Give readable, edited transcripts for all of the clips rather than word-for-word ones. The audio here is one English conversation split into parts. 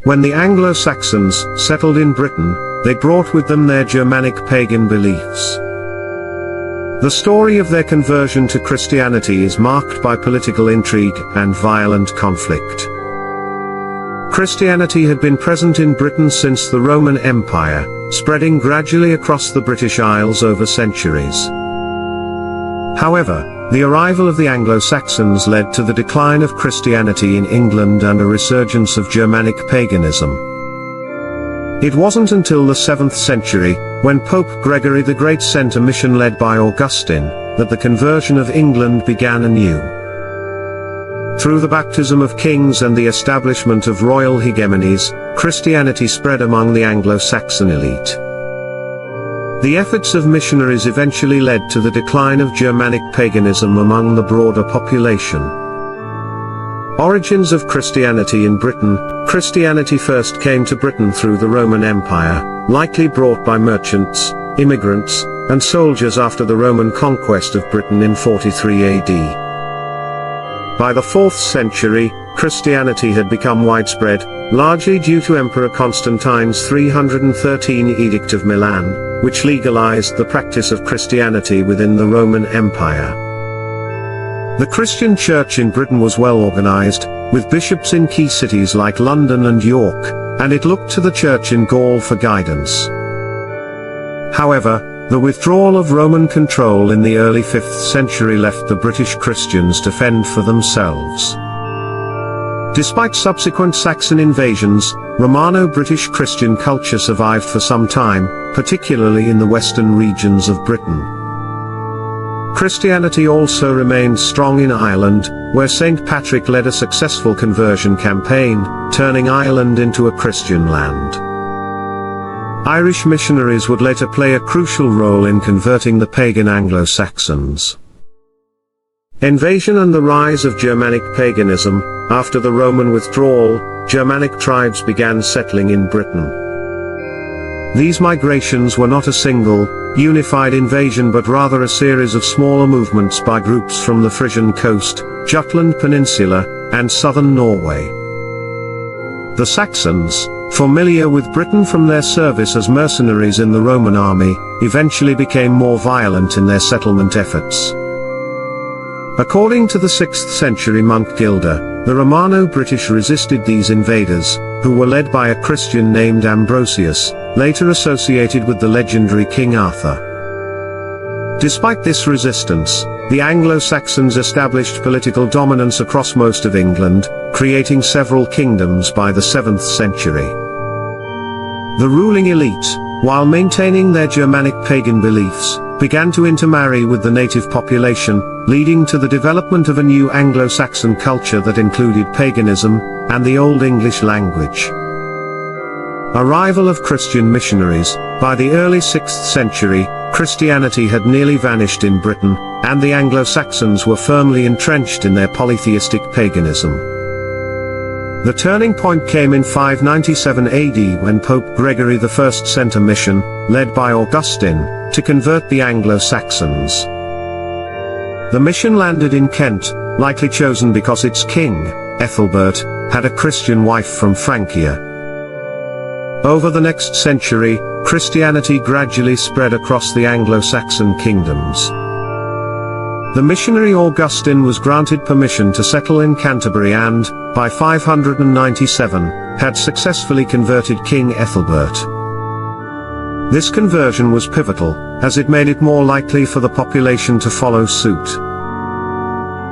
When the Anglo-Saxons settled in Britain, they brought with them their Germanic pagan beliefs. The story of their conversion to Christianity is marked by political intrigue and violent conflict. Christianity had been present in Britain since the Roman Empire, spreading gradually across the British Isles over centuries. However, the arrival of the Anglo-Saxons led to the decline of Christianity in England and a resurgence of Germanic paganism. It wasn't until the 7th century, when Pope Gregory the Great sent a mission led by Augustine, that the conversion of England began anew. Through the baptism of kings and the establishment of royal hegemonies, Christianity spread among the Anglo-Saxon elite. The efforts of missionaries eventually led to the decline of Germanic paganism among the broader population. Origins of Christianity in Britain. Christianity first came to Britain through the Roman Empire, likely brought by merchants, immigrants, and soldiers after the Roman conquest of Britain in 43 AD. By the 4th century, Christianity had become widespread, largely due to Emperor Constantine's 313 Edict of Milan, which legalized the practice of Christianity within the Roman Empire. The Christian Church in Britain was well organized, with bishops in key cities like London and York, and it looked to the Church in Gaul for guidance. However, the withdrawal of Roman control in the early 5th century left the British Christians to fend for themselves. Despite subsequent Saxon invasions, Romano-British Christian culture survived for some time, particularly in the western regions of Britain. Christianity also remained strong in Ireland, where St. Patrick led a successful conversion campaign, turning Ireland into a Christian land. Irish missionaries would later play a crucial role in converting the pagan Anglo-Saxons. Invasion and the rise of Germanic paganism. After the Roman withdrawal, Germanic tribes began settling in Britain. These migrations were not a single, unified invasion but rather a series of smaller movements by groups from the Frisian coast, Jutland Peninsula, and southern Norway. The Saxons, familiar with Britain from their service as mercenaries in the Roman army, eventually became more violent in their settlement efforts. According to the 6th century monk Gilder, the Romano-British resisted these invaders, who were led by a Christian named Ambrosius, later associated with the legendary King Arthur. Despite this resistance, the Anglo-Saxons established political dominance across most of England, creating several kingdoms by the 7th century. The ruling elite, while maintaining their Germanic pagan beliefs, began to intermarry with the native population, leading to the development of a new Anglo-Saxon culture that included paganism and the Old English language. Arrival of Christian missionaries. By the early 6th century, Christianity had nearly vanished in Britain, and the Anglo-Saxons were firmly entrenched in their polytheistic paganism. The turning point came in 597 AD when Pope Gregory I sent a mission, led by Augustine, to convert the Anglo-Saxons. The mission landed in Kent, likely chosen because its king, Ethelbert, had a Christian wife from Francia. Over the next century, Christianity gradually spread across the Anglo-Saxon kingdoms. The missionary Augustine was granted permission to settle in Canterbury and, by 597, had successfully converted King Ethelbert. This conversion was pivotal, as it made it more likely for the population to follow suit.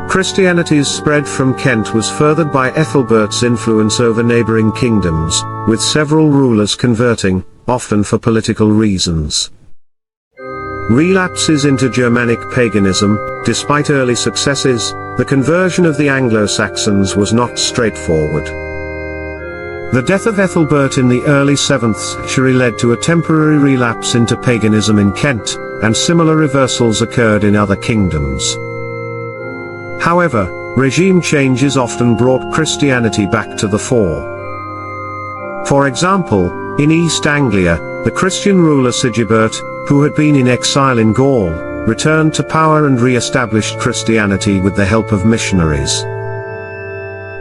Christianity's spread from Kent was furthered by Ethelbert's influence over neighboring kingdoms, with several rulers converting, often for political reasons. Relapses into Germanic paganism. Despite early successes, the conversion of the Anglo-Saxons was not straightforward. The death of Ethelbert in the early 7th century led to a temporary relapse into paganism in Kent, and similar reversals occurred in other kingdoms. However, regime changes often brought Christianity back to the fore. For example, in East Anglia, the Christian ruler Sigebert, who had been in exile in Gaul, returned to power and re-established Christianity with the help of missionaries.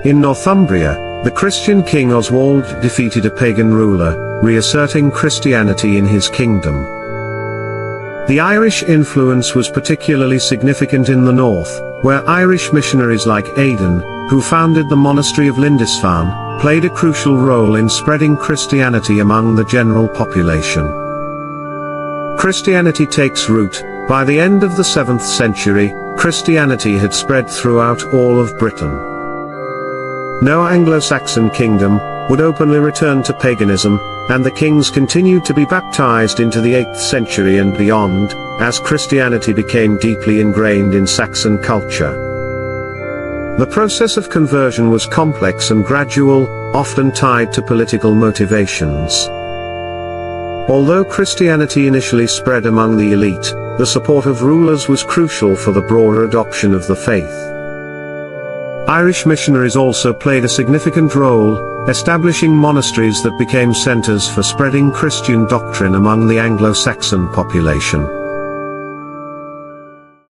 In Northumbria, the Christian king Oswald defeated a pagan ruler, reasserting Christianity in his kingdom. The Irish influence was particularly significant in the north, where Irish missionaries like Aidan, who founded the monastery of Lindisfarne, played a crucial role in spreading Christianity among the general population. Christianity takes root. By the end of the 7th century, Christianity had spread throughout all of Britain. No Anglo-Saxon kingdom would openly return to paganism, and the kings continued to be baptized into the 8th century and beyond, as Christianity became deeply ingrained in Saxon culture. The process of conversion was complex and gradual, often tied to political motivations. Although Christianity initially spread among the elite, the support of rulers was crucial for the broader adoption of the faith. Irish missionaries also played a significant role, establishing monasteries that became centers for spreading Christian doctrine among the Anglo-Saxon population.